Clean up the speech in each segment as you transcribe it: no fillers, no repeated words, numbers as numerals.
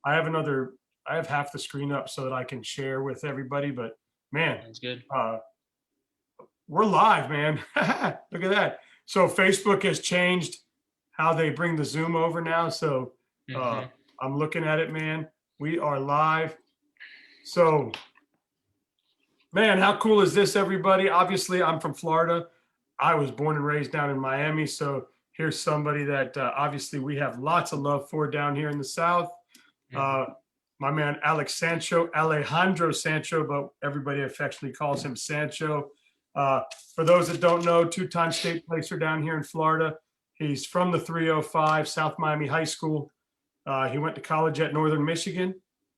I have another. I have half the screen up so that I can share with everybody. But man, Sounds good. uh, we're live, man. Look at that. So Facebook has changed how they bring the Zoom over now. So uh, Hmm. I'm looking at it, man. We are live. So, man, how cool is this, everybody? Obviously, I'm from Florida. I was born and raised down in Miami. So here's somebody that obviously we have lots of love for down here in the South. Uh, Hmm. my man Alex Sancho, Alejandro Sancho, but everybody affectionately calls him Sancho. Uh, for those that don't know, two-time state placer down here in Florida. He's from the 305 South Miami High School. He went to college at Northern Michigan.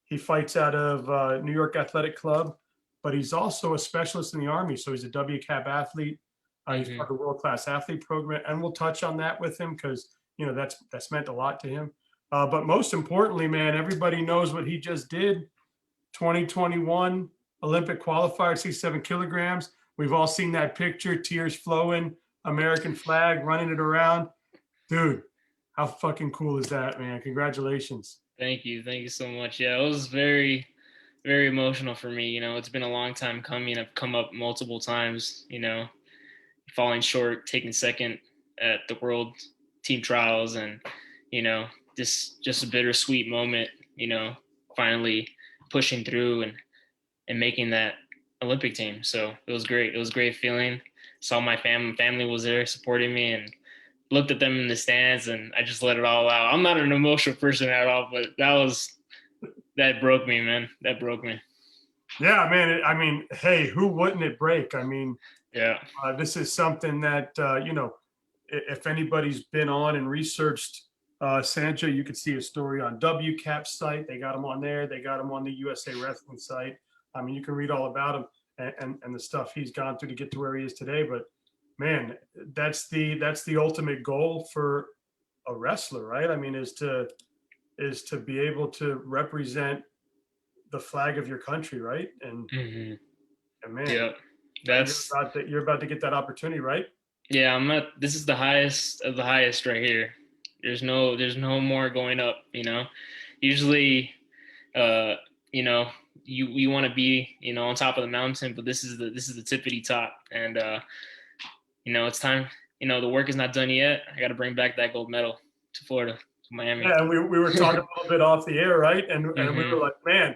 He fights out of New York Athletic Club, but he's also a specialist in the Army. So he's a WCAP athlete. He's Hmm. part of the world class athlete program, and we'll touch on that with him because that's meant a lot to him. But most importantly, man, everybody knows what he just did. 2021 Olympic qualifier, 67 kilograms. We've all seen that picture, tears flowing, American flag, running it around. Dude, how fucking cool is that, man? Congratulations. Thank you. Thank you so much. Yeah, it was very, very emotional for me. It's been a long time coming. I've come up multiple times, falling short, taking second at the world team trials, and, you know, just a bittersweet moment, finally pushing through and making that Olympic team. So it was great. It was a great feeling. Saw my family was there supporting me, and looked at them in the stands, and I just let it all out. I'm not an emotional person at all, but that broke me, man. That broke me. Yeah, man. I mean, hey, who wouldn't it break? I mean, Yeah. this is something that, if anybody's been on and researched Sancho, you could see a story on WCAP's site. They got him on there. They got him on the USA Wrestling site. I mean, you can read all about him and the stuff he's gone through to get to where he is today. But man, that's the ultimate goal for a wrestler, right? I mean, is to be able to represent the flag of your country, right? Hmm. And man, Yeah. you're That's about to get that opportunity, right? yeah. I'm not. This is the highest of the highest right here. There's no more going up. Usually, uh, you know, you want to be on top of the mountain, but this is the tippity top, and it's time. The work is not done yet. I got to bring back that gold medal to Florida, to Miami. Yeah, and we were talking a little bit off the air, right? And we Hmm. were like, man,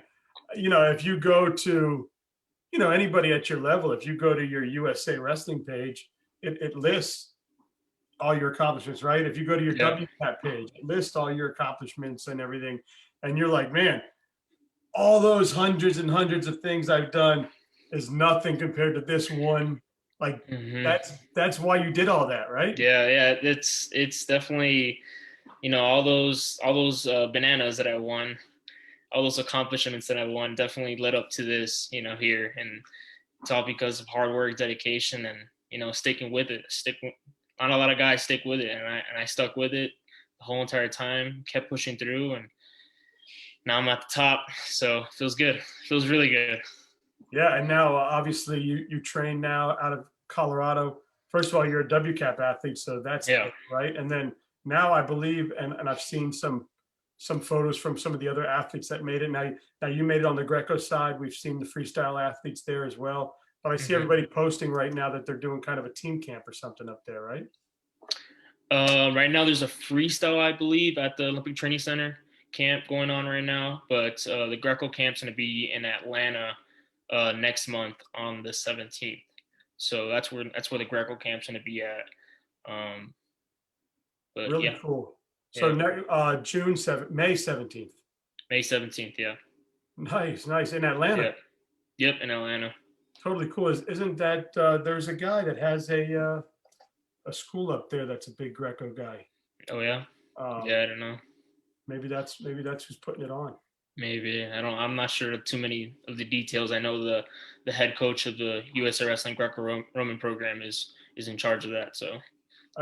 if you go to, anybody at your level, if you go to your USA Wrestling page, it lists all your accomplishments, right? If you go to your Yeah. WCAP page, it lists all your accomplishments and everything. And you're like, man, all those hundreds and hundreds of things I've done is nothing compared to this one. Like Hmm. that's why you did all that, right? Yeah, yeah. It's definitely all those bananas that I won, all those accomplishments that I won, definitely led up to this. Here, and it's all because of hard work, dedication, and sticking with it. Not a lot of guys stick with it, and I stuck with it the whole entire time. Kept pushing through, and now I'm at the top. So it feels good. It feels really good. Yeah, and now obviously you train now out of Colorado. First of all, you're a WCAP athlete, so that's Yeah. it, right? And then now I believe, and I've seen some photos from some of the other athletes that made it. Now you made it on the Greco side. We've seen the freestyle athletes there as well. But I see Hmm. everybody posting right now that they're doing kind of a team camp or something up there, right? Right now, there's a freestyle, I believe, at the Olympic Training Center camp going on right now. But the Greco camp's going to be in Atlanta next month on the 17th. So that's where the Greco camp's going to be at. Um, but Really yeah, cool. So yeah, June 7th, May 17th. May 17th. Yeah, Nice, nice. In Atlanta. yeah, yep, in Atlanta. Totally cool. Isn't that there's a guy that has a school up there that's a big Greco guy. Oh yeah, Um, yeah. I don't know. maybe that's who's putting it on. Maybe I don't. I'm not sure too many of the details. I know the head coach of the USA Wrestling Greco-Roman program is in charge of that. So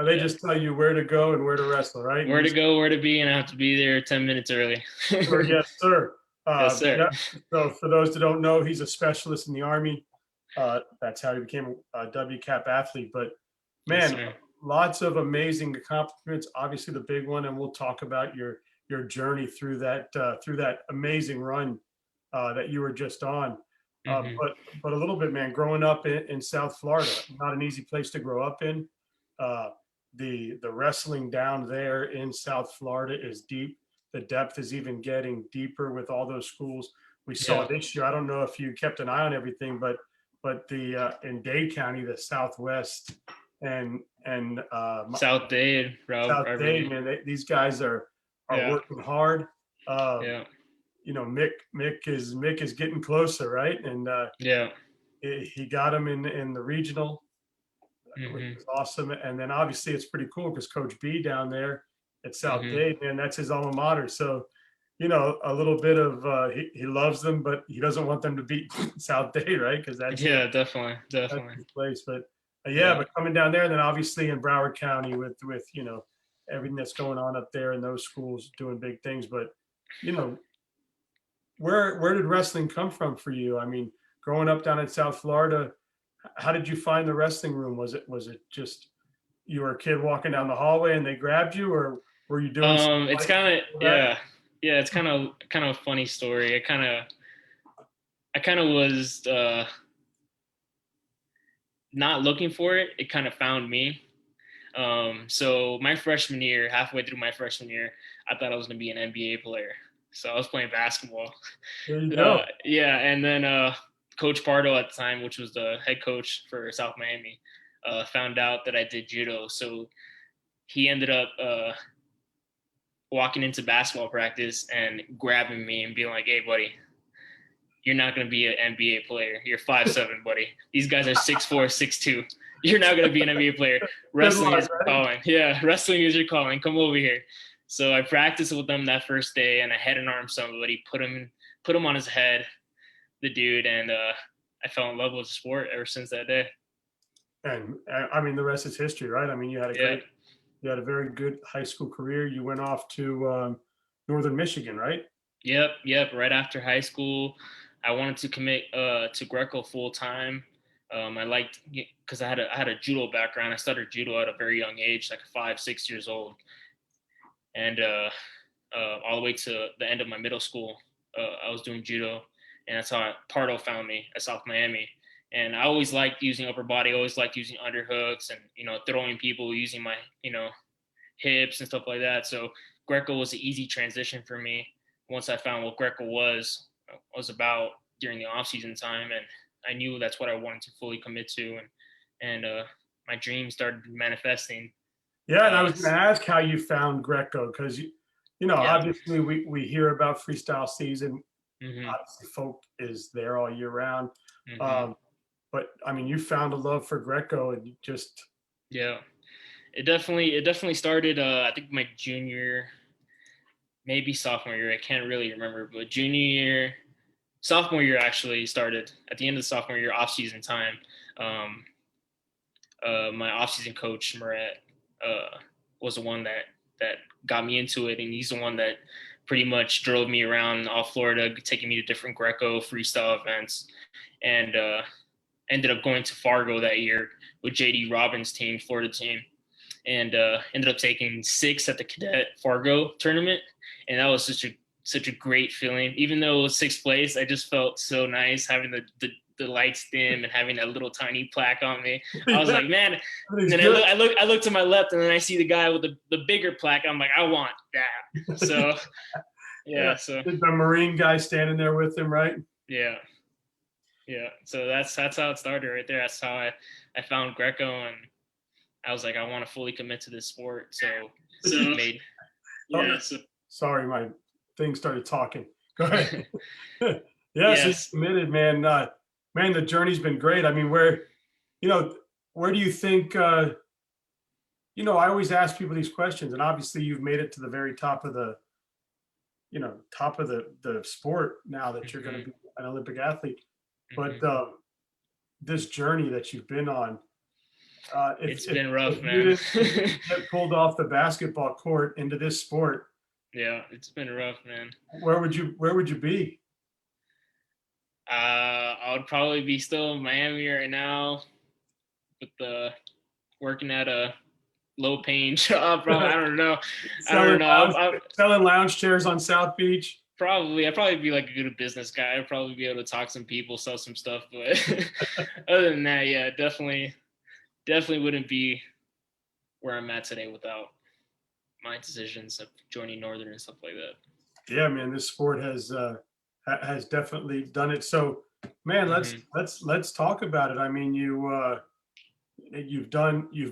They yeah. just tell you where to go and where to wrestle, right? And Where you to just go, where to be, and I have to be there 10 minutes early. sure, yes, sir. Yes, sir. Yeah. So for those that don't know, he's a specialist in the Army. That's how he became a WCAP athlete. But Yes, man, sir. lots of amazing accomplishments. Obviously, the big one, and we'll talk about your journey through that amazing run that you were just on. Hmm. But a little bit, man, growing up in South Florida, not an easy place to grow up in. Uh, the wrestling down there in South Florida is deep. The depth is even getting deeper with all those schools. We saw Yeah. this year. I don't know if you kept an eye on everything, but the in Dade County, the Southwest and South Dade, South rivalry. Dade, man, these guys are Yeah. working hard. Um, Yeah. Mick is getting closer, right? And Yeah. he got him in the regional, which Hmm. is awesome. And then obviously it's pretty cool because Coach B down there at South Hmm. Dade, man, that's his alma mater. So, a little bit of he loves them, but he doesn't want them to beat South Dade, right? Because Yeah, definitely. that's Definitely. his place. But yeah, Yeah. but coming down there, and then obviously in Broward County with everything that's going on up there in those schools doing big things. But you know, where did wrestling come from for you? I mean, growing up down in South Florida, how did you find the wrestling room? Was it just you were a kid walking down the hallway and they grabbed you, or were you doing something It's like kind of, that? yeah. Yeah, it's kind of a funny story. I kind of was not looking for it. It kind of found me. So my freshman year, halfway through my freshman year, I thought I was going to be an NBA player. So I was playing basketball. There you go. Yeah, and then Coach Pardo at the time, which was the head coach for South Miami, found out that I did judo. So he ended up walking into basketball practice and grabbing me and being like, "Hey, buddy, you're not going to be an NBA player. You're 5'7", buddy. These guys are 6'4", 6'2". You're not going to be an NBA player. Good Wrestling luck, is your right? calling. Yeah, wrestling is your calling. Come over here." So I practiced with them that first day, and I head and arm somebody, put him on his head, the dude, and I fell in love with the sport ever since that day. And I mean, the rest is history, right? I mean, Yeah. you had a very good high school career. You went off to Northern Michigan, right? Yep. Yep. Right after high school, I wanted to commit to Greco full time. I liked because I had a judo background. I started judo at a very young age, like 5, 6 years old, and all the way to the end of my middle school, I was doing judo, and that's how Pardo found me at South Miami. And I always liked using upper body, always liked using underhooks, and throwing people, using my hips and stuff like that. So Greco was an easy transition for me once I found what Greco was about during the off season time, and I knew that's what I wanted to fully commit to, and my dreams started manifesting. Yeah, and I Uh, was going to ask how you found Greco because yeah. obviously we hear about freestyle season. Hmm. Obviously, folk is there all year round. Hmm. Um, but I mean, you found a love for Greco, and you just Yeah. It definitely started. I think my junior, maybe sophomore year. I can't really remember, but junior year, sophomore year actually started at the end of the sophomore year, off season time. Um, my off-season coach Murat was the one that got me into it, and he's the one that pretty much drove me around all Florida, taking me to different Greco freestyle events, and ended up going to Fargo that year with JD Robbins' team, Florida team, and ended up taking 6 at the cadet Fargo tournament, and that was such a great feeling. Even though it was 6th place, I just felt so nice having the lights dim and having that little tiny plaque on me. I was yeah, like, man. And everything's then good. I look to my left, and then I see the guy with the bigger plaque. I'm like, I want that. So Yeah, yeah, so the Marine guy standing there with him, right? yeah, yeah. So that's how it started right there. That's how I found Greco, and I was like, I want to fully commit to this sport. So I made Oh, yeah. So sorry, my thing started talking. Go ahead. Yeah, so you yes. committed, man. Man, the journey's been great. I mean, you know, where do you think? I always ask people these questions, and obviously, you've made it to the very top of the sport now that you're going to Hmm. be an Olympic athlete. But Hmm. this journey that you've been on, It's been rough, if you man. didn't get pulled off the basketball court into this sport, Yeah, it's been rough, man. where would you be? I would probably be still in Miami right now with the working at a low paying job, bro. I don't know. I don't selling know. lounge, selling lounge chairs on South Beach. I'd probably be like a good business guy. I'd probably be able to talk some people, sell some stuff. But other than that, yeah, definitely wouldn't be where I'm at today without my decisions of joining Northern and stuff like that. Yeah, man, this sport has definitely done it. So, man, let's Mm-hmm. let's talk about it. I mean, you've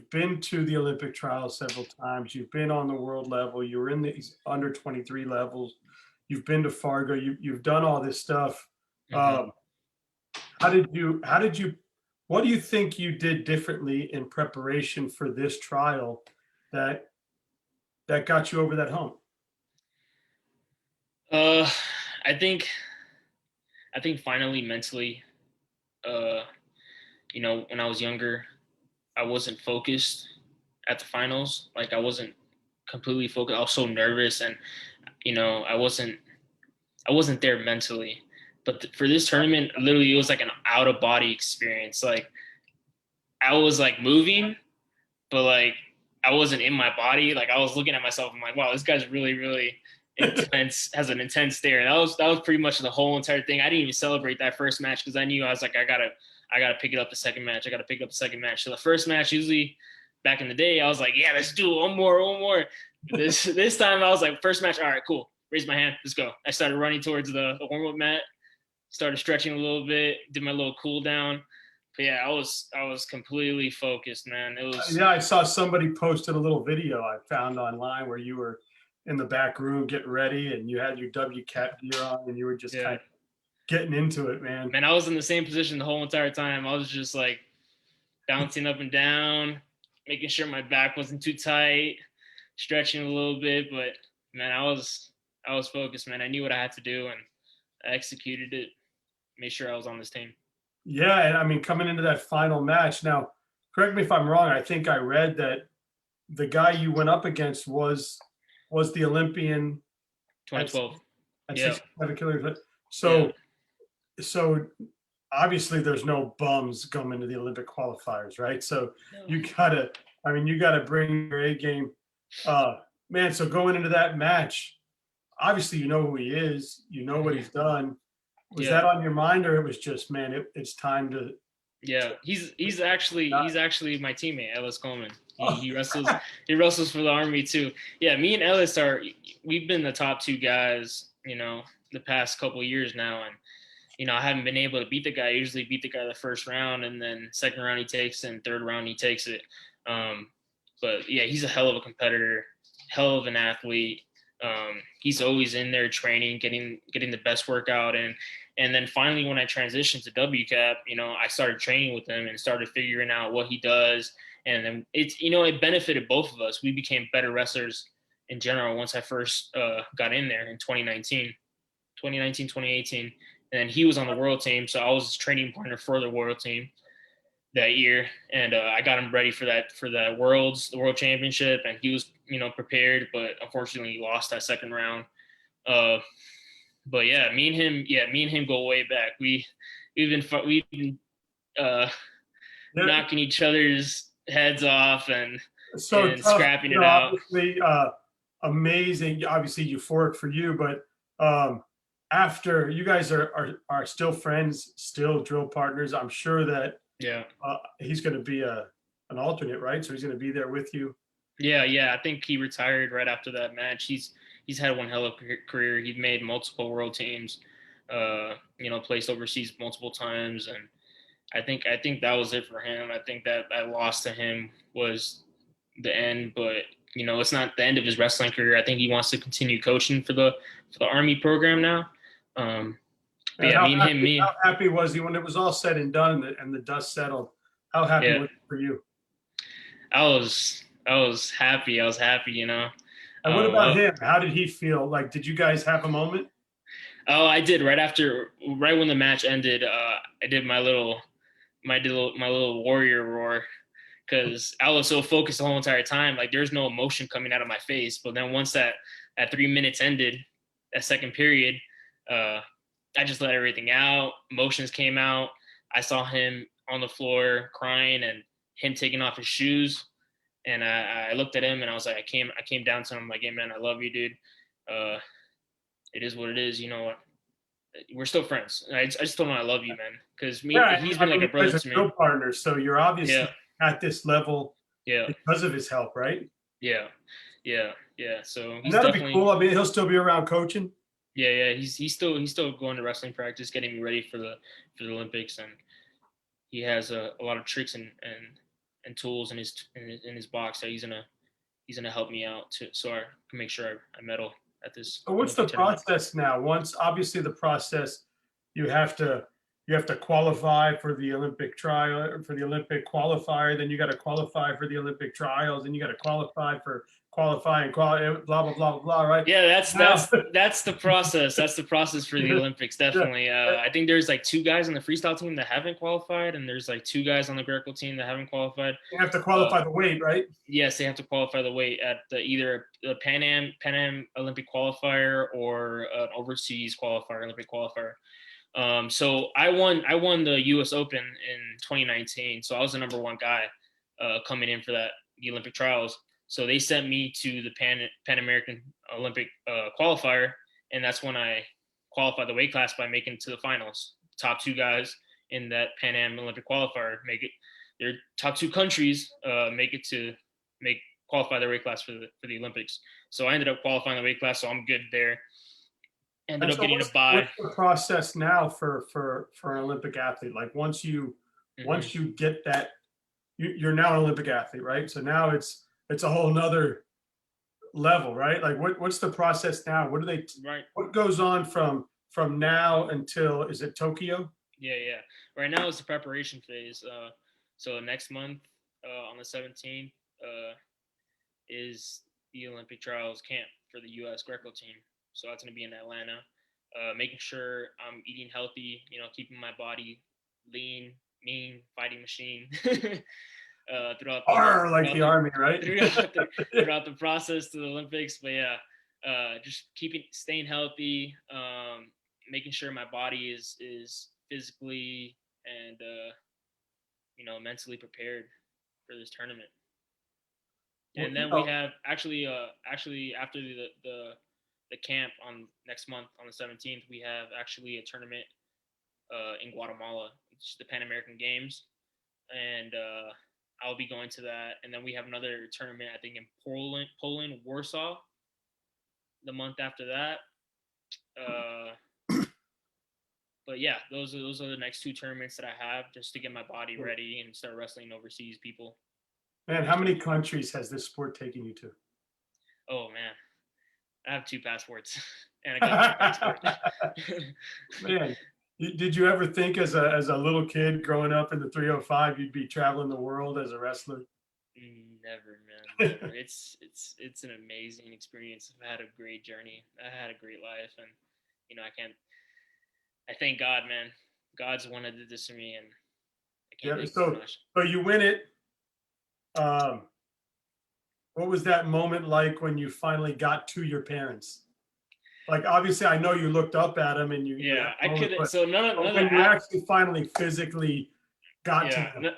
been to the Olympic trials several times. You've been on the world level. You were in these under 23 levels. You've been to Fargo. You've done all this stuff. Mm-hmm. Um, how did you what do you think you did differently in preparation for this trial that that got you over that hump? Uh, I think finally mentally, uh, when I was younger, I wasn't focused at the finals. Like I wasn't completely focused. I was so nervous, and I wasn't there mentally. But for this tournament, literally, it was like an out of body experience. Like I was like moving, but like I wasn't in my body. Like I was looking at myself. I'm like, wow, this guy's really, really intense. Has an intense stare. That was pretty much the whole entire thing. I didn't even celebrate that first match because I knew I was like, I gotta pick it up the second match. I gotta pick up the second match. So the first match, usually back in the day, I was like, yeah, let's do it. One more, one more. This time I was like, first match, all right, cool. Raise my hand, let's go. I started running towards the warm up mat, started stretching a little bit, did my little cool down. But yeah, I was completely focused, man. It was Yeah, I saw somebody posted a little video I found online where you were in the back room getting ready and you had your WCAP gear on and you were just kind yeah, of getting into it, man. man. I was in the same position the whole entire time. I was just like bouncing up and down, making sure my back wasn't too tight, stretching a little bit. But man, I was focused, man. I knew what I had to do and I executed it. Made sure I was on this team. Yeah, and I mean coming into that final match. Now, correct me if I'm wrong. I think I read that the guy you went up against was the Olympian at 2012. at Yeah. 67 kilograms. Yeah. So obviously there's no bums going into the Olympic qualifiers, right? So No. you gotta bring your A game. Uh, man, so going into that match, obviously you know who he is, you know what he's done. Was Yeah. that on your mind, or it was just, man, it's time to? Yeah. He's actually my teammate, Ellis Coleman. Oh, He wrestles for the Army too. Yeah, me and Ellis we've been the top two guys, the past couple years now, and I haven't been able to beat the guy. I usually beat the guy the first round, and then second round he takes it, and third round he takes it. But yeah, he's a hell of a competitor, hell of an athlete. He's always in there training, getting the best workout, and then finally when I transitioned to WCAP, I started training with him and started figuring out what he does, and then it benefited both of us. We became better wrestlers in general once I first got in there in 2018, and he was on the world team, so I was his training partner for the world team that year, and I got him ready for the world championship, and he was prepared, but unfortunately he lost that second round. Uh, but me and him go way back. We've been yeah, knocking each other's heads off so and tough, scrapping it out. obviously, amazing, obviously euphoric for you, but after you guys are still friends, still drill partners, I'm sure that Yeah. he's going to be an alternate, right? So he's going to be there with you. Yeah. I think he retired right after that match. He's had one hell of a career. He's made multiple world teams, placed overseas multiple times, and I think that was it for him. I think that loss to him was the end, but it's not the end of his wrestling career. I think he wants to continue coaching for the Army program now. But And yeah, how happy was he when it was all said and done and the dust settled? How happy yeah, was he for you? I was happy. I was happy. And what about Well, him? How did he feel? Like, did you guys have a moment? oh, I did right when the match ended. I did my little warrior roar because I was so focused the whole entire time. Like there's no emotion coming out of my face. But then once that 3 minutes ended, that second period, uh, I just let everything out. Emotions came out. I saw him on the floor crying and him taking off his shoes. And I looked at him and I was like, I came down to him like, hey man, I love you, dude. It is what it is. You know, we're still friends. I just told him I love you, man. Because Yeah, he's I been like mean, a you guys brother are to me. co-partners, so you're Yeah, obviously at this level yeah, because of his help, right? yeah, yeah. So And he's that'll be definitely, cool. I mean, he'll still be around coaching. yeah. He's still going to wrestling practice, getting me ready for the Olympics, and he has a lot of tricks and tools in his box that he's gonna help me out to so I can make sure I medal at this So what's the Olympic tournament. process now? Once obviously the process, you have to you have to qualify for the Olympic trial for the Olympic qualifier. Then you got to qualify for the Olympic trials. Then you got to qualify for qualifying, blah blah blah blah. Right Yeah, now, that's the process. That's the process for the Olympics, yeah, definitely. I think there's like two guys on the freestyle team that haven't qualified, and there's like two guys on the Greco team that haven't qualified. you have to Uh, qualify the weight, right? yes, they have to qualify the weight at either the Pan Am Olympic qualifier or an overseas qualifier, Olympic qualifier. So I won the U.S. Open in 2019. So I was the number one guy coming in for the Olympic trials. So they sent me to the Pan American Olympic qualifier, and that's when I qualified the weight class by making it to the finals. Top two guys in that Pan Am Olympic qualifier make it. Their top two countries make it to make qualify their weight class for the Olympics. So I ended up qualifying the weight class, so I'm good there. Ended And up so getting a what's bye. the process now for an Olympic athlete? Like Mm-hmm. once you get that, you're now an Olympic athlete, right? So now it's a whole nother level, right? Like what's the process now? Right. What goes on from now until is it Tokyo? Yeah. Right now it's the preparation phase. So next month, on the 17th, is the Olympic trials camp for the U.S. Greco team. So that's going to be in Atlanta. Making sure I'm eating healthy, keeping my body lean, mean, fighting machine. Throughout Or like the army, right? throughout the throughout the process to the Olympics. But yeah, just staying healthy, making sure my body is physically and mentally prepared for this tournament. Well, And then we have actually after the camp on next month on the 17th, we have actually a tournament in Guatemala. It's the Pan American Games, and I'll be going to that. And then we have another tournament, I think, in Poland, Warsaw, the month after that. Uh, but yeah, those are the next two tournaments that I have just to get my body ready and start wrestling overseas people. man, how many countries has this sport taken you to? Oh man, I have two passports and a Canadian passport. Man, did you ever think as a little kid growing up in the 305 you'd be traveling the world as a wrestler? Never, man, never. It's an amazing experience. I've had a great journey. I had a great life, and I can't. I thank God, man. God's the one that did this to me, and I can't Yeah, thank him so enough. so you win it. Um, what was that moment like when you finally got to your parents? Like obviously I know you looked up at them and you had Yeah, I a moment, could. So none but of when the you actually finally physically got to yeah,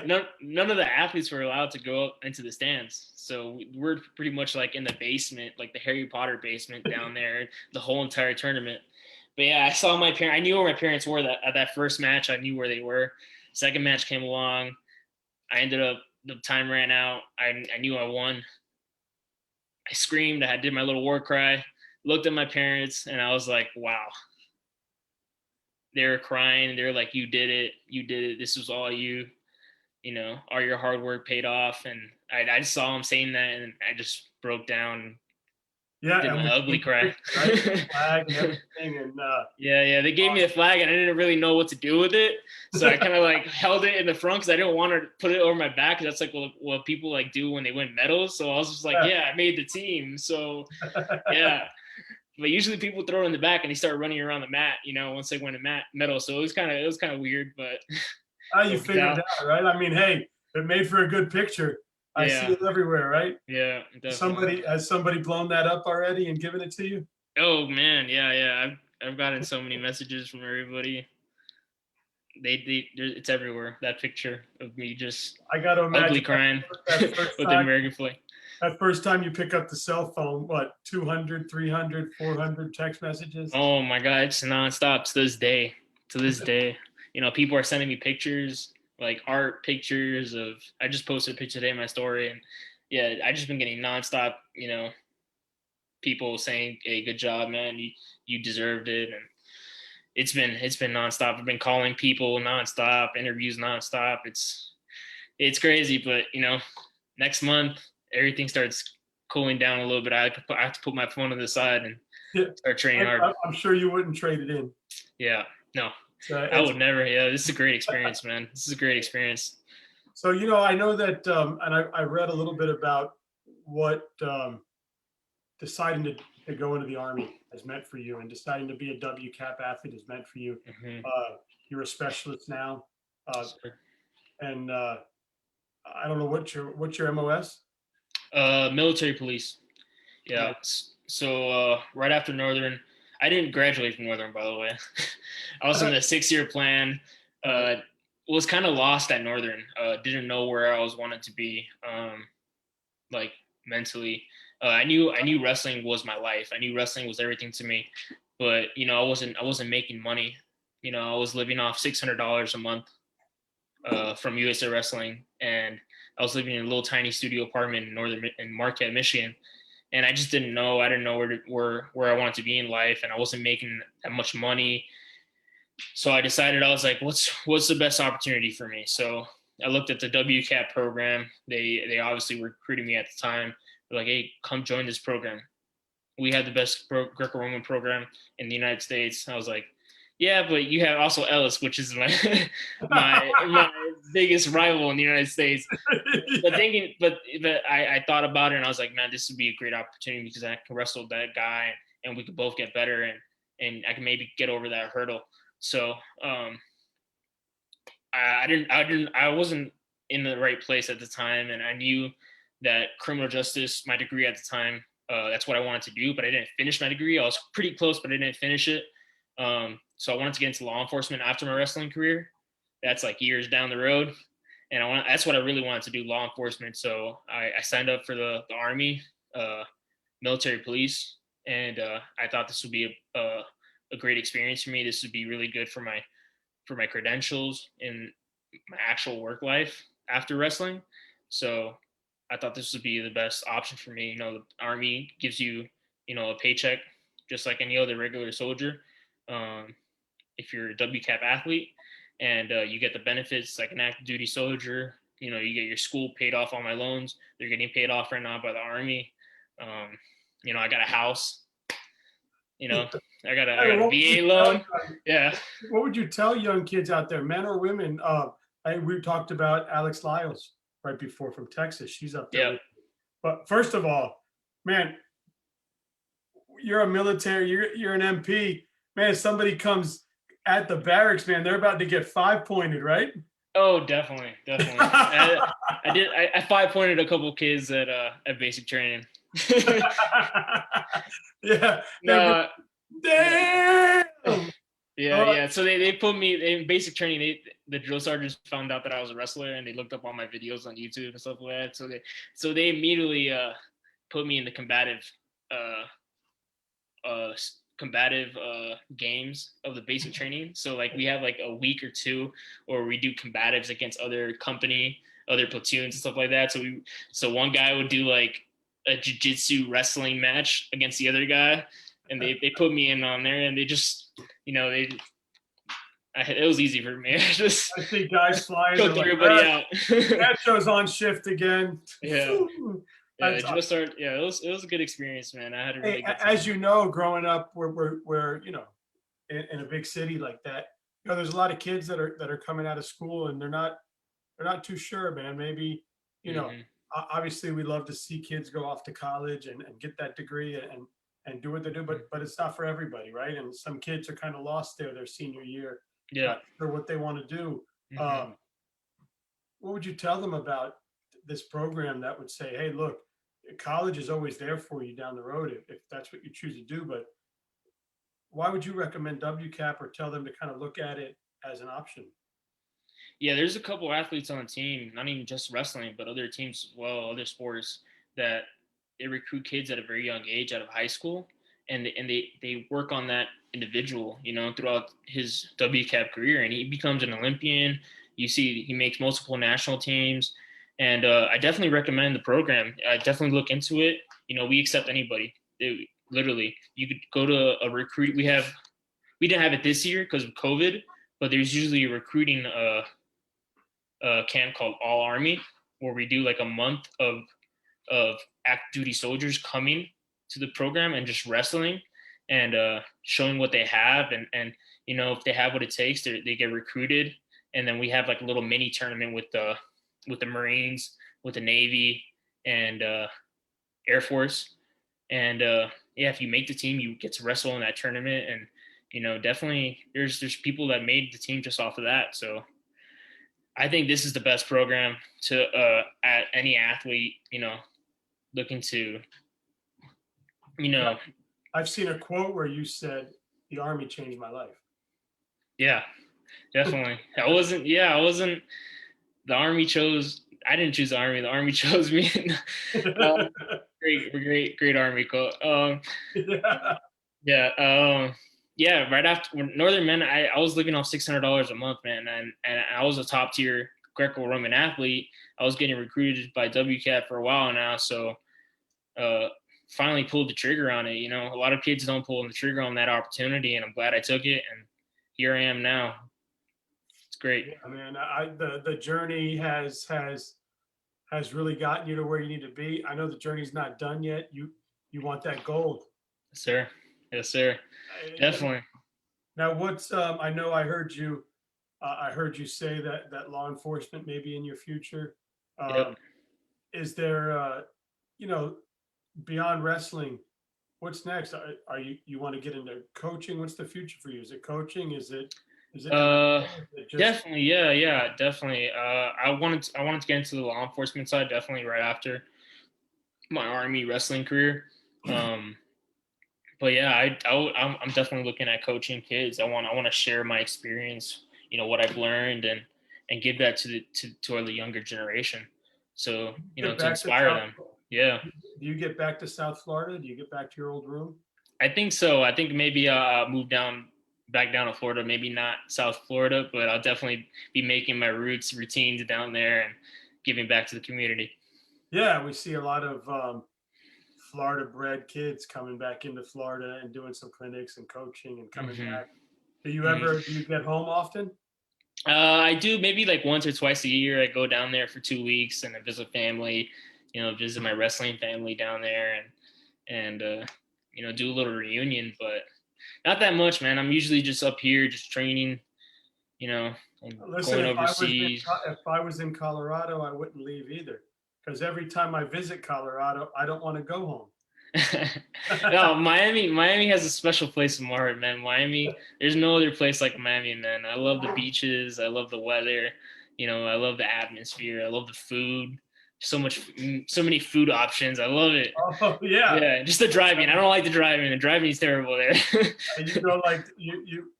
them. none of the athletes were allowed to go up into the stands. So we're pretty much like in the basement, like the Harry Potter basement down there, the whole entire tournament. But yeah, I saw my parents. I knew where my parents were at that first match. I knew where they were. Second match came along. I ended up the time ran out. I knew I won. I screamed. I did my little war cry. Looked at my parents, and I was like, "Wow." They were crying. They were like, "You did it. You did it. This was all you. All your hard work paid off." And I just saw them saying that, and I just broke down, Yeah, did and my we ugly came cry. right, flag and everything, and Yeah. They gave me the flag, and I didn't really know what to do with it, so I kind of like held it in the front because I didn't want to put it over my back because that's like what people like do when they win medals. So I was just like, yeah, I made the team. So yeah. But usually people throw it in the back and they start running around the mat, once they win a medal. So it was kind of weird, but you worked figured it out. out, right? I mean, hey, it made for a good picture. I see Yeah, it everywhere, right? yeah, definitely. Somebody has somebody blown that up already and given it to you? Oh man, yeah. I've gotten so many messages from everybody. it's everywhere. That picture of me just I got to ugly imagine crying that first with the time, American flag. that first time you pick up the cell phone, what, 200, 300, 400 text messages? Oh my God, it's nonstop to this day. To this day, people are sending me pictures, like art pictures of. I just posted a picture today in my story, and yeah, I just been getting nonstop, people saying, "Hey, good job, man. You deserved it." And it's been nonstop. I've been calling people nonstop, interviews nonstop. It's crazy, but next month everything starts cooling down a little bit. I have to put my phone on the side and Yeah, start training hard. I'm sure you wouldn't trade it in. Yeah, no, I It's would never. Yeah, this is a great experience, man. This is a great experience. So, I know that, and I read a little bit about what deciding to go into the Army has meant for you, and deciding to be a WCAP athlete has meant for you. Mm-hmm. You're a specialist now, uh, Sure. and I don't know what's your MOS. Military police. Yeah. Right. So right after Northern, I didn't graduate from Northern, by the way. I was in the 6-year plan. Right. Was kind of lost at Northern. Didn't know where I was wanted to be, like mentally. I knew wrestling was my life. I knew wrestling was everything to me, but I wasn't making money. I was living off $600 a month from USA Wrestling, and I was living in a little tiny studio apartment in Marquette, Michigan, and I just didn't know. I didn't know where I wanted to be in life, and I wasn't making that much money. So I decided, I was like, what's the best opportunity for me? So I looked at the WCAP program. They obviously were recruiting me at the time. They're like, hey, come join this program. We had the best Greco-Roman program in the United States. I was like, yeah, but you have also Ellis, which is my my biggest rival in the United States. But I thought about it, and I was like, man, this would be a great opportunity because I can wrestle that guy, and we could both get better, and I can maybe get over that hurdle. So I wasn't in the right place at the time, and I knew that criminal justice, my degree at the time, that's what I wanted to do, but I didn't finish my degree. I was pretty close, but I didn't finish it. So I wanted to get into law enforcement after my wrestling career. That's like years down the road, and that's what I really wanted to do, law enforcement. So I signed up for the Army, military police, and I thought this would be a great experience for me. This would be really good for my credentials in my actual work life after wrestling. So I thought this would be the best option for me. The Army gives you, a paycheck just like any other regular soldier. Um, if you're a WCAP athlete, and you get the benefits like an active duty soldier, you get your school paid off. All my loans, they're getting paid off right now by the Army. Um, I got a house. I got a VA loan. Yeah. What would you tell young kids out there, men or women? We talked about Alex Lyles right before from Texas. She's up there. Yeah. But first of all, man, you're a military, you're an MP. Man, if somebody comes at the barracks, man, they're about to get 5-pointed, right? Oh, definitely. I 5-pointed a couple kids at basic training. Yeah. No. Damn. Yeah. So they put me in basic training. The drill sergeants found out that I was a wrestler, and they looked up all my videos on YouTube and stuff like that. So they immediately put me in the combative games of the basic training. So like we have like a week or two where we do combatives against other platoons and stuff like that. So one guy would do like a jiu-jitsu wrestling match against the other guy, and they put me in on there, and they just it was easy for me. I see guys flying. Choked everybody out. Sancho's on shift again. Yeah. Yeah, it was a good experience, man. I had a really good time. As you know, growing up, we're in a big city like that, there's a lot of kids that are coming out of school, and they're not too sure, man. Maybe obviously we love to see kids go off to college and get that degree and do what they do, but it's not for everybody, right? And some kids are kind of lost their senior year, not sure what they want to do. What would you tell them about this program that would say, hey, look, college is always there for you down the road if that's what you choose to do, but why would you recommend WCAP or tell them to kind of look at it as an option? Yeah, there's a couple athletes on the team, not even just wrestling, but other teams as well, other sports that they recruit kids at a very young age out of high school, and they work on that individual, throughout his WCAP career, and he becomes an Olympian. You see, he makes multiple national teams, and I definitely recommend the program. I definitely look into it. We accept anybody. Literally, you could go to a recruit. We didn't have it this year because of COVID, but there's usually a recruiting camp called All Army, where we do like a month of active duty soldiers coming to the program and just wrestling and showing what they have, and if they have what it takes, they get recruited, and then we have like a little mini tournament with the Marines, with the Navy, and Air Force, and yeah, if you make the team, you get to wrestle in that tournament, and definitely there's people that made the team just off of that. So I think this is the best program to at any athlete, looking to, Yeah, I've seen a quote where you said the Army changed my life. yeah, definitely. I wasn't, the Army chose, I didn't choose the Army. The Army chose me. Great Army coach. Yeah. Yeah. Yeah. Right after Northern Men, I was living off $600 a month, man. And I was a top tier Greco-Roman athlete. I was getting recruited by WCAT for a while now. So, finally pulled the trigger on it. A lot of kids don't pull the trigger on that opportunity, and I'm glad I took it. And here I am now. It's great. Yeah, man. The journey has really gotten you to where you need to be. I know the journey's not done yet. You want that gold. Yes, sir. Yes, sir. Definitely. Now, what's I know I heard you say that law enforcement may be in your future. Yep. Is there beyond wrestling, what's next? Are you want to get into coaching? What's the future for you? Is it coaching? Is it Definitely. Yeah, definitely. I wanted to get into the law enforcement side, definitely right after my Army wrestling career. But yeah, I'm definitely looking at coaching kids. I want to share my experience, what I've learned, and give that to the younger generation. So, to inspire them. Yeah. Do you get back to South Florida? Do you get back to your old room? I think so. I think maybe I'll move back down to Florida. Maybe not South Florida, but I'll definitely be making my routines down there and giving back to the community. Yeah, we see a lot of Florida bred kids coming back into Florida and doing some clinics and coaching and coming Mm-hmm. back. Do you get home often? I do maybe like once or twice a year. I go down there for 2 weeks and I visit family, visit my wrestling family down there, and do a little reunion, but not that much, man. I'm usually just up here, just training, and Listen, going overseas. if I was in Colorado, I wouldn't leave either. Because every time I visit Colorado, I don't want to go home. No, Miami has a special place in my heart, man. Miami, there's no other place like Miami, man. I love the beaches, I love the weather, I love the atmosphere, I love the food. So many food options. I love it. Oh yeah. Yeah, just the driving. I don't like the driving. The driving is terrible there. Like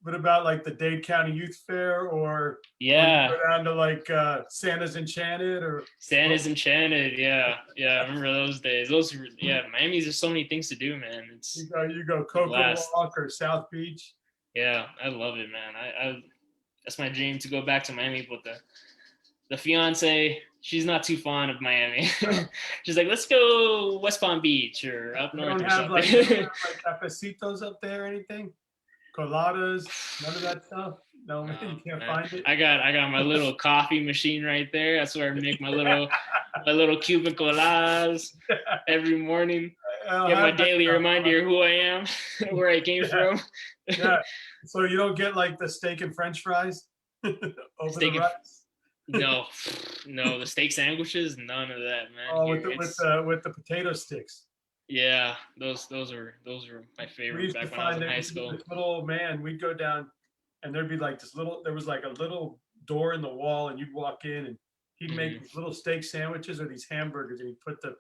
what about like the Dade County Youth Fair, or yeah, or you go down to like Santa's Enchanted or Santa's Enchanted. Yeah, I remember those days. Miami's there's so many things to do, man. It's you go Cocoa Walk or South Beach. Yeah, I love it, man. I that's my dream to go back to Miami, but the fiance, she's not too fond of Miami. She's like, let's go West Palm Beach or up north or something. You don't have like cafecitos up there or anything? Coladas, none of that stuff? No, man, you can't find it. I got my little coffee machine right there. That's where I make my little Cuban coladas every morning. Get my daily reminder of who I am, where I came from. Yeah. So you don't get like the steak and French fries over steak the rice? No, the steak sandwiches, none of that, man. Oh, with the potato sticks. Yeah, those were my favorite back when I was in high school. This little old man, we'd go down, and there'd be like there was like a little door in the wall, and you'd walk in, and he'd make these little steak sandwiches or these hamburgers, and he'd put the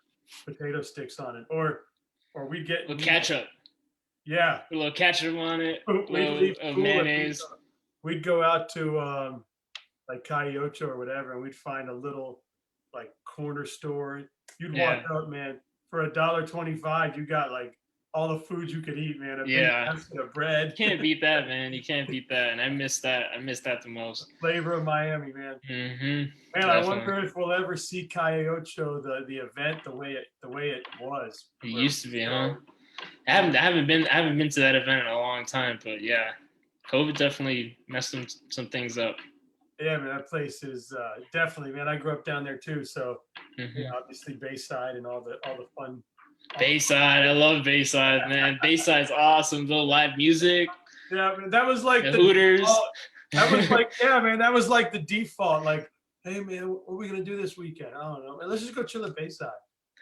potato sticks on it, or we'd get with ketchup. Yeah, a little ketchup on it, mayonnaise. We'd go out to like Calle Ocho or whatever, and we'd find a little like corner store. You'd walk Yeah. up, man, for $1.25, you got like all the food you could eat, man. A big Yeah. basket of bread. Can't beat that, man. You can't beat that. And I miss that. I miss that the most. Flavor of Miami, man. Mm-hmm. Man, I Definitely. wonder if we'll ever see Calle Ocho, the event, the way it was. It Where, used to be, huh? I haven't been to that event in a long time, but yeah, COVID definitely messed some things up. yeah, man, that place is definitely, man. I grew up down there too, so yeah, Mm-hmm. obviously Bayside and all the fun. Bayside, I love Bayside, man. Bayside's awesome. The live music, Yeah, man, that was like the the Hooters. default. That was like, yeah, man, that was like the default. Like, hey, man, what are we gonna do this weekend? I don't know. Man, let's just go chill at Bayside.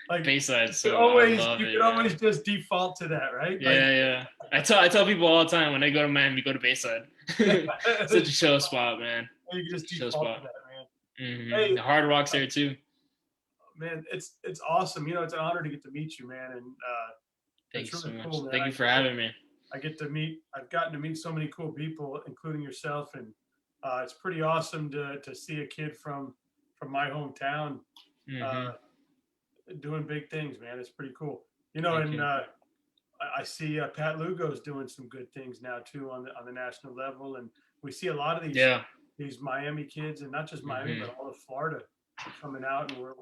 Like, Bayside, so I love you it, could man. always just default to that, right? Like, Yeah, yeah. I tell people all the time when I go to Miami, go to Bayside. Such a show spot, man. you can just Show default to spot. that, man. Mm-hmm. Hey, The Hard Rock's there too. man, it's awesome. You know, it's an honor to get to meet you, man, and Thank it's you so really much. cool, man. Thank you for having me. I get to meet. I've gotten to meet so many cool people, including yourself, and it's pretty awesome to see a kid from my hometown Mm-hmm. uh, doing big things, man. It's pretty cool. You know, Thank and you. I see Pat Lugo's doing some good things now too on the national level, and we see a lot of Yeah. these Miami kids, and not just Miami, Mm-hmm. but all of Florida coming out, and we're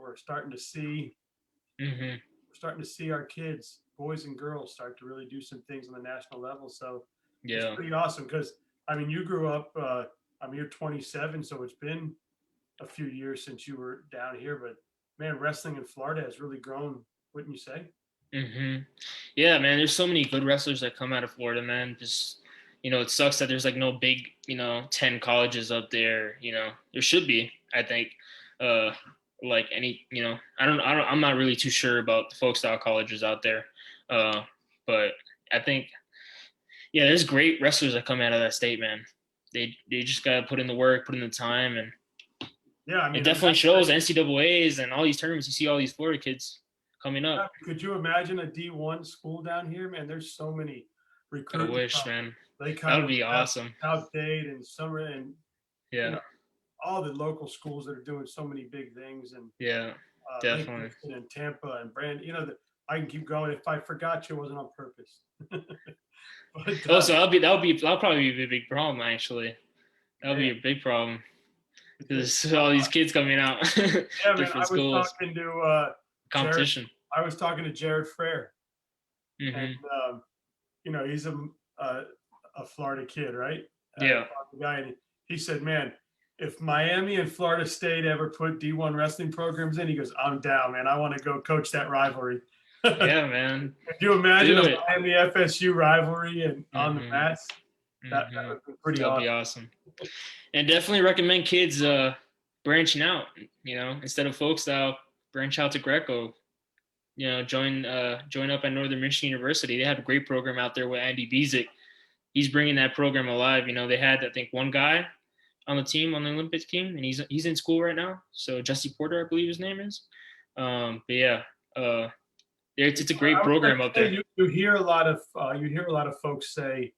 Mm-hmm. starting to see our kids, boys and girls, start to really do some things on the national level. So it's Yeah. pretty awesome because I mean, you grew up. I mean, you're 27, so it's been a few years since you were down here, but man, wrestling in Florida has really grown, wouldn't you say? Mm-hmm. Yeah, man. There's so many good wrestlers that come out of Florida, man. Just it sucks that there's like no big, 10 colleges up there. There should be, I think. Uh, like any, I'm not really too sure about the folk style colleges out there. Uh, but I think, yeah, there's great wrestlers that come out of that state, man. They just gotta put in the work, put in the time, and Yeah, I it mean, definitely shows. NCAA's and all these tournaments. You see all these Florida kids coming up. could you imagine a D1 school down here, man? There's so many I recruiting wish, from man. Lake That would Highlands, be awesome. South Dade, and Summer, and you Yeah, know all the local schools that are doing so many big things, and yeah, Lake definitely. Houston and Tampa and Brand. I can keep going. If I forgot you, it wasn't on purpose. but Oh, so that'll probably be a big problem actually. That'll be man, a big problem because because all these kids coming out, yeah, man, different schools, Jared. competition. I was talking to Jared Frere, and Hmm. he's a, a Florida kid, right? Yeah, Guy, and he said, "Man, if Miami and Florida State ever put D1 wrestling programs in, he goes, I'm down, man. I want to go coach that rivalry." Could yeah, man. you imagine Do a it. Miami FSU rivalry and on the Hmm. mats? That Hmm. would be pretty That'll awesome. be awesome. And definitely recommend kids branching out. Instead of folk style, branch out to Greco. Join up at Northern Michigan University. They have a great program out there with Andy Bezic. He's bringing that program alive. They had, I think, one guy on the team, on the Olympics team, and he's in school right now. So Jesse Porter, I believe his name is. But yeah, it's a great I was going program to up say there. you hear a lot of folks say,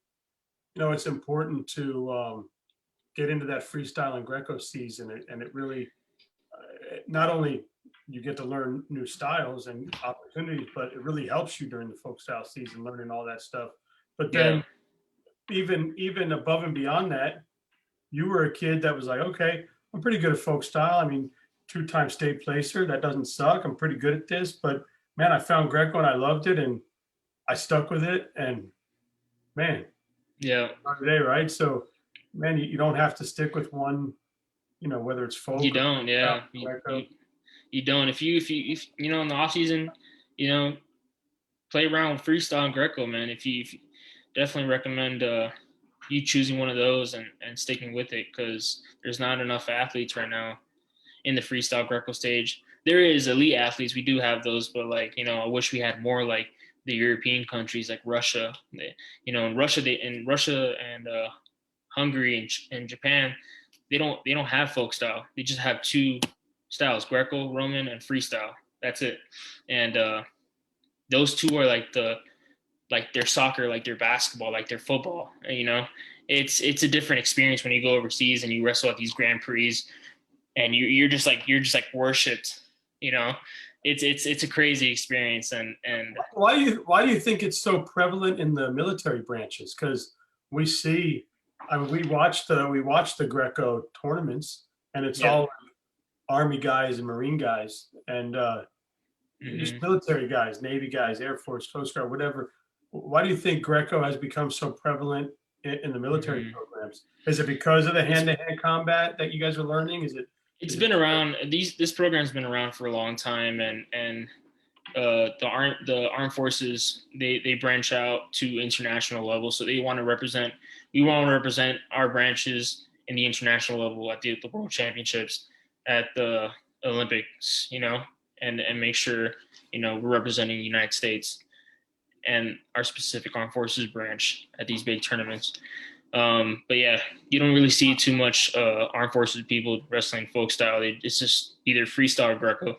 it's important to get into that freestyle and Greco season, and it really not only you get to learn new styles and opportunities, but it really helps you during the folk style season, learning all that stuff. But Yeah, then even above and beyond that, you were a kid that was like, okay, I'm pretty good at folk style. I mean, two-time state placer, that doesn't suck. I'm pretty good at this. But man, I found Greco and I loved it, and I stuck with it. And man, yeah. today, right? So, man, you don't have to stick with one, whether it's You folk or don't, yeah. Greco. You don't. If in the off season, you know, play around with freestyle and Greco, man. If you definitely recommend you choosing one of those and sticking with it because there's not enough athletes right now in the freestyle Greco stage. There is elite athletes, we do have those, but I wish we had more like the European countries like Russia. In Russia and Hungary and Japan, they don't have folk style. They just have two styles: Greco, Roman, and freestyle. That's it. And those two are like their soccer, like their basketball, like their football. it's a different experience when you go overseas and you wrestle at these Grand Prix, and you're just like worshipped. You know, it's a crazy experience, and Why do you think it's so prevalent in the military branches? Because we see, I mean, we watch the Greco tournaments, and it's yeah. all Army guys and Marine guys, and just Hmm. military guys, Navy guys, Air Force, Coast Guard, whatever. Why do you think Greco has become so prevalent in the military Hmm. programs? Is it because of the It's hand-to-hand combat that you guys are learning? Is it? it's Is it? been around. This program's been around for a long time, and the armed forces they branch out to international level, so they want to represent. We want to represent our branches in the international level at the world championships, at the Olympics, and make sure we're representing the United States and our specific armed forces branch at these big tournaments. But yeah, you don't really see too much armed forces people wrestling folk style. It's just either freestyle or Greco.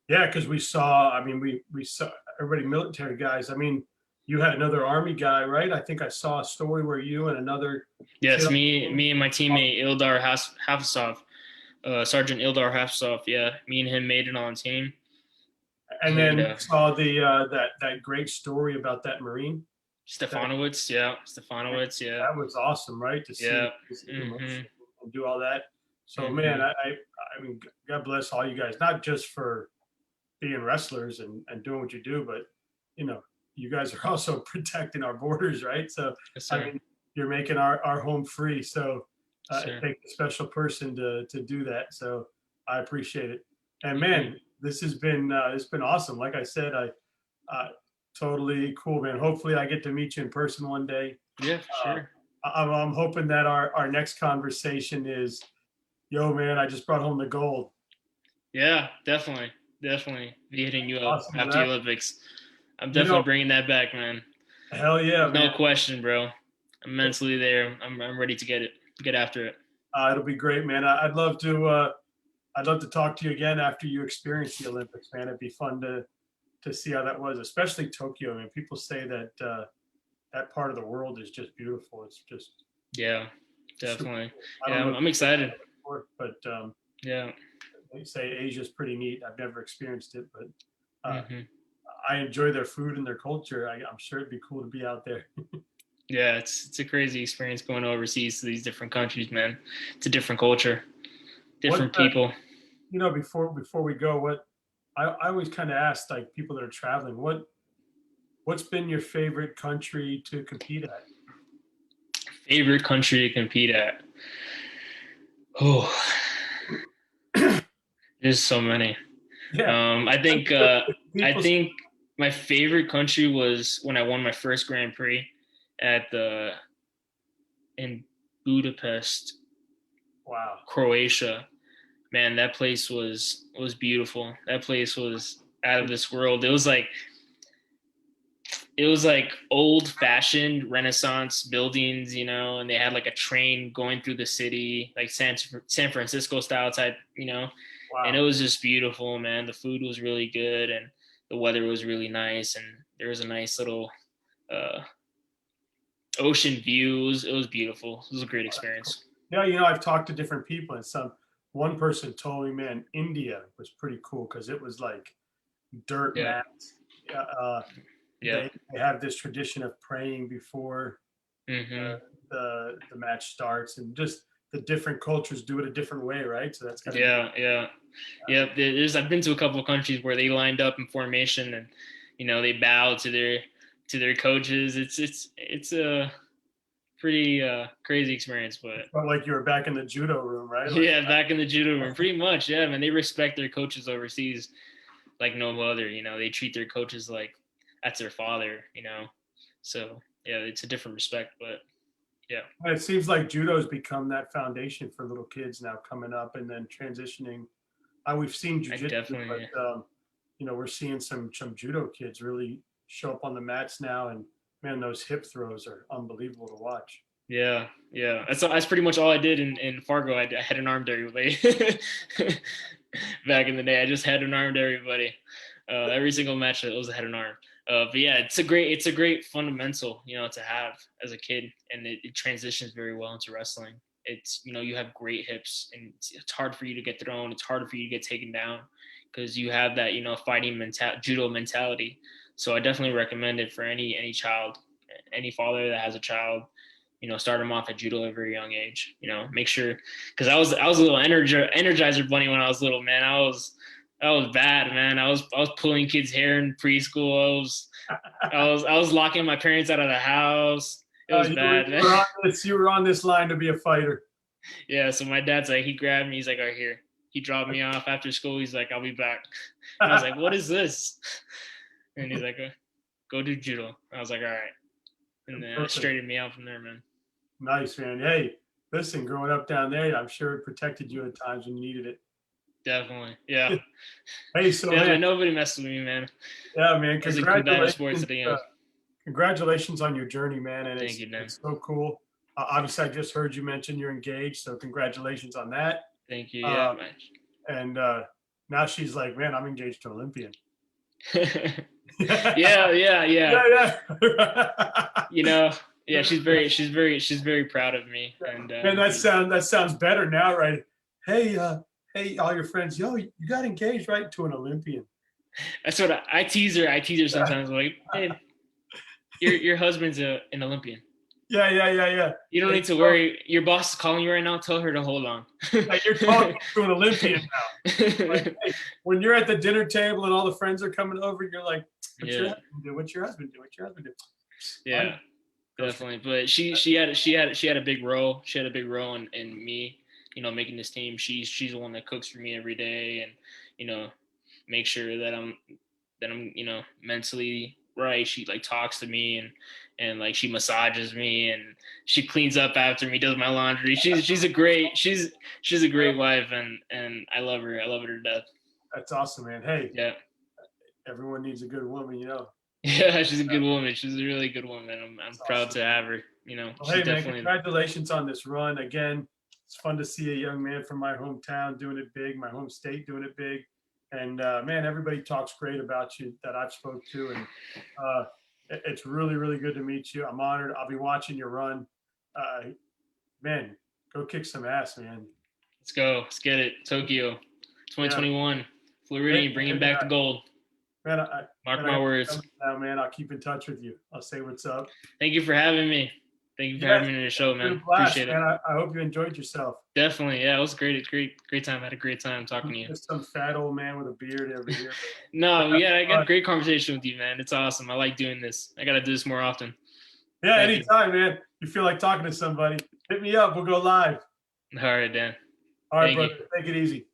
Yeah, because we saw. I mean, we saw everybody military guys. I mean, you had another Army guy, right? I think I saw a story where you and another kid, Yes, me and my teammate Ildar Hafsov, Sergeant Ildar Hafsov. Yeah, me and him made it on team, and and then saw that great story about that Marine. That Stefanowitz. Yeah, Stefanowitz. Yeah, that was awesome, right? To see yeah. his Hmm. emotion and do all that. So, man, Hmm. I mean, God bless all you guys, not just for being wrestlers and doing what you do, but you know, you guys are also protecting our borders, right? So, Yes, I sir. mean, you're making our home free. So, Yes, it sir. takes a special person to do that. So, I appreciate it. And Hmm. man, this has been it's been awesome. Like I said, I totally cool, man. Hopefully, I get to meet you in person one day. Yeah, for Uh, sure. I'm hoping that our next conversation is, yo, man, I just brought home the gold. Yeah, definitely be hitting you up Awesome, after the man. Olympics. I'm You know, definitely bringing that back, man. hell yeah, There's man. no question, bro. I'm mentally there. I'm ready to get after it. It'll be great, man. I'd love to talk to you again after you experience the Olympics, man. It'd be fun to see how that was, especially Tokyo. I mean, people say that that part of the world is just beautiful. It's just Yeah, super definitely. cool. I Yeah, don't know I'm, if I'm you've been excited. there before, but Yeah. they say Asia's pretty neat. I've never experienced it, but uh, Hmm. I enjoy their food and their culture. I'm sure it'd be cool to be out there. Yeah, it's a crazy experience going overseas to these different countries, man. It's a different culture, What different people. before we go, what I always kind of ask like people that are traveling, what's been your favorite country to compete at? Favorite country to compete at? Oh, there's so many. Yeah, I think I people. think my favorite country was when I won my first Grand Prix at the in Budapest, Wow. Croatia. Man, that place was beautiful. That place was out of this world. It was like old fashioned Renaissance buildings, and they had like a train going through the city, like San Francisco style type. And it Wow. was just beautiful, man. The food was really good, and the weather was really nice, and there was a nice little uh, ocean view. It was beautiful. It was a great experience. Yeah, I've talked to different people, and one person told me, man, India was pretty cool because it was like dirt Yeah, mats. yeah. They have this tradition of praying before Hmm. the match starts, and just the different cultures do it a different way, right? So that's got to be. Yeah, yeah, yeah. I've been to a couple of countries where they lined up in formation, and they bow to their coaches. It's a pretty crazy experience, but Felt like you were back in the judo room, right? Like, yeah, back in the judo room, pretty much. Yeah, man, they respect their coaches overseas like no other. They treat their coaches like that's their father. So yeah, it's a different respect, but yeah, it seems like judo's become that foundation for little kids now coming up and then transitioning. We've seen I jujitsu, but definitely. we're seeing some judo kids really show up on the mats now, and man, those hip throws are unbelievable to watch. Yeah, yeah. That's pretty much all I did in Fargo. I had an armed everybody. Back in the day, I just had an armed everybody. Every single match, it was a head and arm. But yeah, it's a great fundamental, to have as a kid, and it transitions very well into wrestling. It's, you have great hips, and it's hard for you to get thrown. It's harder for you to get taken down because you have that, fighting judo mentality. So I definitely recommend it for any child, any father that has a child. Start them off at judo at a very young age. Make sure, because I was a little energizer bunny when I was little, man. I was bad, man. I was pulling kids' hair in preschool. I was locking my parents out of the house. It was bad, man. You were on this line to be a fighter. Yeah, so my dad's like, he grabbed me. He's like, all right, here. He dropped me off after school. He's like, I'll be back. And I was like, what is this? And he's like, go do judo. I was like, all right. And then it straightened me out from there, man. Nice, man. Hey, listen, growing up down there, I'm sure it protected you at times when you needed it. Definitely, yeah. Hey, so man, nobody messes with me, man. Yeah, man. Congratulations on your journey, man. And Thank you, man. It's so cool. Obviously, I just heard you mention you're engaged, so congratulations on that. Thank you. Yeah, and now she's like, man, I'm engaged to an Olympian. Yeah. Yeah, she's very proud of me. And man, that sounds better now, right? Hey, all your friends, yo, you got engaged, right, to an Olympian. That's what I tease her. I tease her sometimes, like, hey, your husband's an Olympian. Yeah. You don't need to worry. Your boss is calling you right now. Tell her to hold on. Like, you're talking to an Olympian now. Like, hey, when you're at the dinner table and all the friends are coming over, you're like, what's your husband do? Yeah, definitely. But she had a big role. She had a big role in me, making this team. She's the one that cooks for me every day, and make sure that I'm mentally right. She like talks to me and like she massages me and she cleans up after me, does my laundry. She's a great wife, and I love her. I love her to death. That's awesome, man. Hey, yeah, everyone needs a good woman, Yeah, she's a good woman. She's a really good woman. I'm proud to have her. Well, hey, man, congratulations on this run. Again, it's fun to see a young man from my hometown doing it big, my home state doing it big. And man, everybody talks great about you that I've spoke to, and it's really, really good to meet you. I'm honored. I'll be watching your run. Man, go kick some ass, man. Let's go. Let's get it. Tokyo, 2021, Floridian, bringing back the gold. Man, mark my words. Now, man, I'll keep in touch with you. I'll say what's up. Thank you for having me. Thank you for having me on the show, man. Appreciate it. Man, I hope you enjoyed yourself. Definitely. Yeah, it was great. Great time. I had a great time talking to you. Just some fat old man with a beard every year. No, yeah, I got a great conversation with you, man. It's awesome. I like doing this. I got to do this more often. Yeah, anytime, man. You feel like talking to somebody, hit me up. We'll go live. All right, Dan. All right, brother. Take it easy.